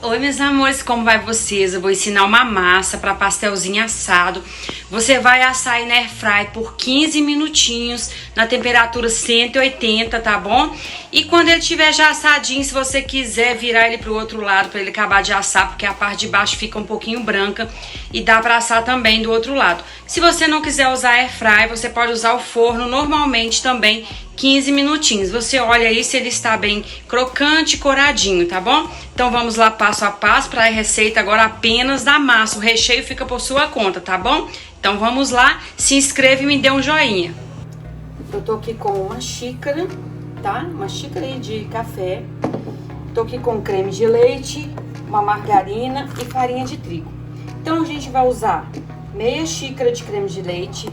Oi, meus amores, como vai vocês? Eu vou ensinar uma massa para pastelzinho assado. Você vai assar aí na airfry por 15 minutinhos na temperatura 180, tá bom? E quando ele estiver já assadinho, se você quiser virar ele pro outro lado para ele acabar de assar, porque a parte de baixo fica um pouquinho branca e dá para assar também do outro lado. Se você não quiser usar airfry, você pode usar o forno normalmente também, 15 minutinhos. Você olha aí se ele está bem crocante e coradinho, tá bom? Então vamos lá passo a passo para a receita agora apenas da massa. O recheio fica por sua conta, tá bom? Então vamos lá, se inscreva e me dê um joinha. Eu tô aqui com uma xícara, tá? Uma xícara aí de café. Tô aqui com creme de leite, uma margarina e farinha de trigo. Então a gente vai usar meia xícara de creme de leite,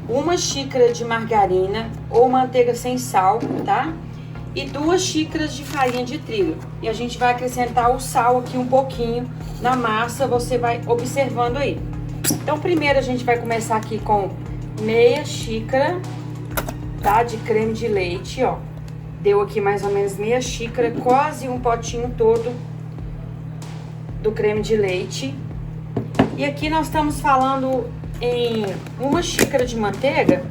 uma xícara de margarina ou manteiga sem sal, tá? E 2 xícaras de farinha de trigo. E a gente vai acrescentar o sal aqui um pouquinho na massa, você vai observando aí. Então primeiro a gente vai começar aqui com meia xícara, tá? De creme de leite, ó. Deu aqui mais ou menos meia xícara, quase um potinho todo do creme de leite. E aqui nós estamos falando em uma xícara de manteiga,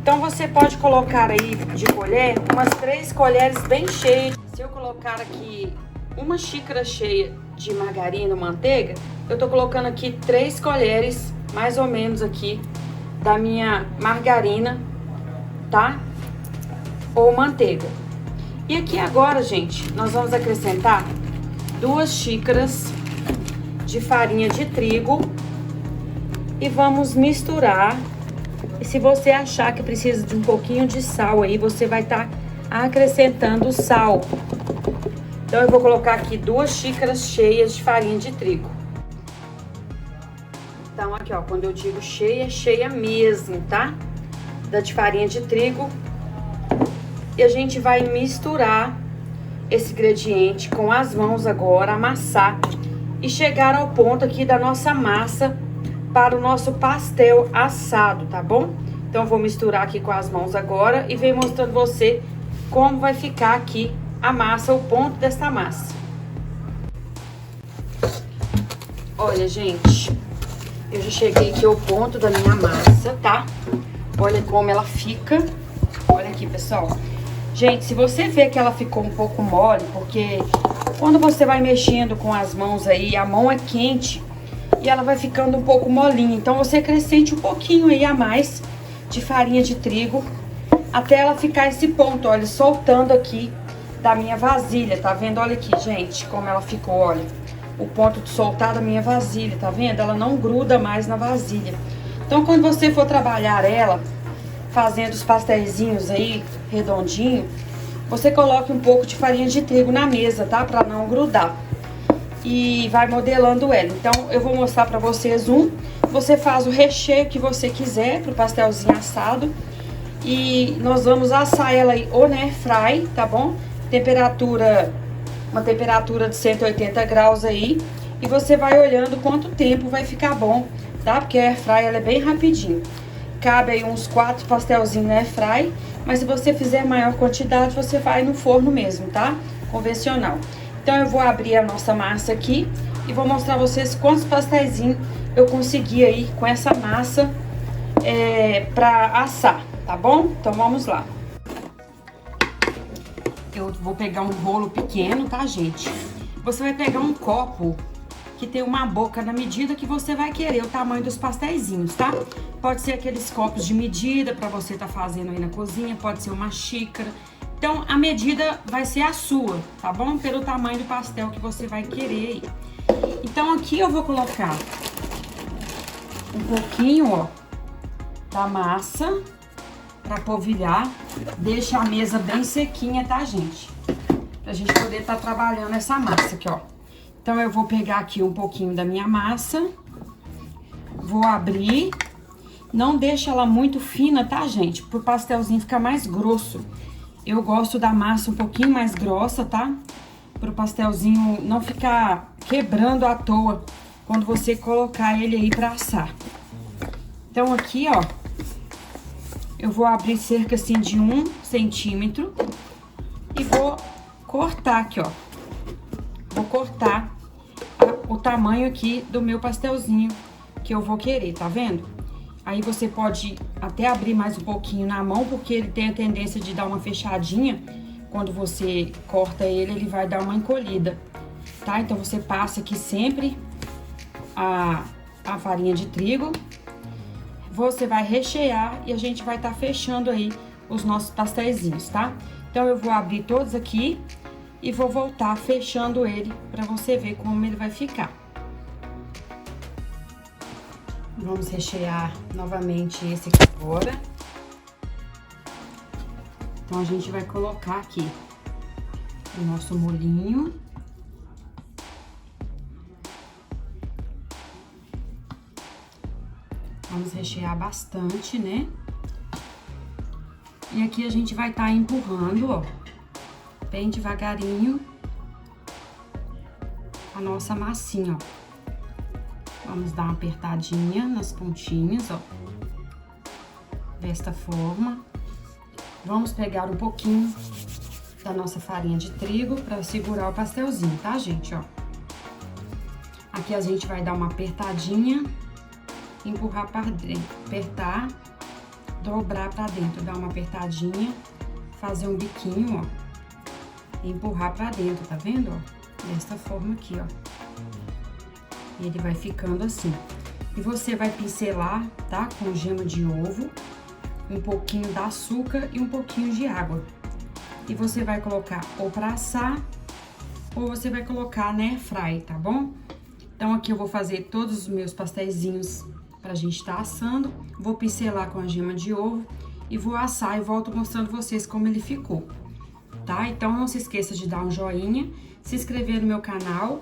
então você pode colocar aí de colher umas 3 colheres bem cheias. Se eu colocar aqui uma xícara cheia de margarina ou manteiga, eu tô colocando aqui 3 colheres, mais ou menos aqui, da minha margarina, tá? Ou manteiga. E aqui agora, gente, nós vamos acrescentar 2 xícaras de farinha de trigo e vamos misturar. E se você achar que precisa de um pouquinho de sal aí, você vai estar acrescentando sal. Então eu vou colocar aqui 2 xícaras cheias de farinha de trigo. Então aqui, ó, quando eu digo cheia, cheia mesmo, tá? Da de farinha de trigo. E a gente vai misturar esse ingrediente com as mãos agora, amassar e chegar ao ponto aqui da nossa massa para o nosso pastel assado, tá bom? Então, vou misturar aqui com as mãos agora e venho mostrando você como vai ficar aqui a massa, o ponto dessa massa. Olha, gente, eu já cheguei aqui ao ponto da minha massa, tá? Olha como ela fica. Olha aqui, pessoal. Gente, se você vê que ela ficou um pouco mole, porque quando você vai mexendo com as mãos aí, a mão é quente e ela vai ficando um pouco molinha. Então você acrescente um pouquinho aí a mais de farinha de trigo até ela ficar esse ponto, olha, soltando aqui da minha vasilha, tá vendo? Olha aqui, gente, como ela ficou, olha. O ponto de soltar da minha vasilha, tá vendo? Ela não gruda mais na vasilha. Então quando você for trabalhar ela, fazendo os pastelzinhos aí, redondinho, você coloque um pouco de farinha de trigo na mesa, tá? Pra não grudar. E vai modelando ela. Então, eu vou mostrar pra vocês um. Você faz o recheio que você quiser pro pastelzinho assado. E nós vamos assar ela aí ou na airfry, tá bom? Uma temperatura de 180 graus aí. E você vai olhando quanto tempo vai ficar bom, tá? Porque a airfry, ela é bem rapidinho. Cabe aí uns 4 pastelzinhos na airfry. Mas se você fizer maior quantidade, você vai no forno mesmo, tá? Convencional. Então eu vou abrir a nossa massa aqui e vou mostrar a vocês quantos pastéisinhos eu consegui aí com essa massa pra assar, tá bom? Então vamos lá. Eu vou pegar um bolo pequeno, tá, gente? Você vai pegar um copo que tem uma boca na medida que você vai querer, o tamanho dos pastéisinhos, tá? Pode ser aqueles copos de medida pra você tá fazendo aí na cozinha, pode ser uma xícara. Então, a medida vai ser a sua, tá bom? Pelo tamanho do pastel que você vai querer. Então, aqui eu vou colocar um pouquinho, ó, da massa pra polvilhar. Deixa a mesa bem sequinha, tá, gente? Pra gente poder tá trabalhando essa massa aqui, ó. Então, eu vou pegar aqui um pouquinho da minha massa. Vou abrir. Não deixa ela muito fina, tá, gente? Pro pastelzinho ficar mais grosso. Eu gosto da massa um pouquinho mais grossa, tá? Pro pastelzinho não ficar quebrando à toa quando você colocar ele aí pra assar. Então, aqui, ó, eu vou abrir cerca, assim, de 1 centímetro e vou cortar aqui, ó. Vou cortar o tamanho aqui do meu pastelzinho que eu vou querer, tá vendo? Aí você pode até abrir mais um pouquinho na mão, porque ele tem a tendência de dar uma fechadinha. Quando você corta ele, ele vai dar uma encolhida, tá? Então você passa aqui sempre a farinha de trigo. Você vai rechear e a gente vai estar fechando aí os nossos pastéisinhos, tá? Então eu vou abrir todos aqui e vou voltar fechando ele pra você ver como ele vai ficar. Vamos rechear novamente esse aqui agora. Então, a gente vai colocar aqui o nosso molhinho. Vamos rechear bastante, né? E aqui a gente vai estar empurrando, ó, bem devagarinho, a nossa massinha, ó. Vamos dar uma apertadinha nas pontinhas, ó, desta forma. Vamos pegar um pouquinho da nossa farinha de trigo para segurar o pastelzinho, tá, gente, ó? Aqui a gente vai dar uma apertadinha, empurrar para dentro, apertar, dobrar para dentro, dar uma apertadinha, fazer um biquinho, ó, e empurrar para dentro, tá vendo, ó? Desta forma aqui, ó. E ele vai ficando assim. E você vai pincelar, tá? Com gema de ovo, um pouquinho de açúcar e um pouquinho de água. E você vai colocar ou pra assar, ou você vai colocar na airfry, tá bom? Então, aqui eu vou fazer todos os meus pastéisinhos pra gente tá assando. Vou pincelar com a gema de ovo e vou assar e volto mostrando vocês como ele ficou, tá? Então, não se esqueça de dar um joinha, se inscrever no meu canal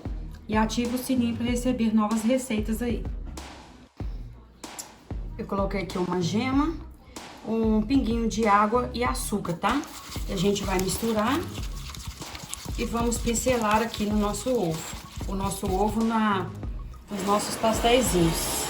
e ativa o sininho para receber novas receitas aí. Eu coloquei aqui uma gema, um pinguinho de água e açúcar, tá? E a gente vai misturar e vamos pincelar aqui no nosso ovo. O nosso ovo nos nossos pastéisinhos.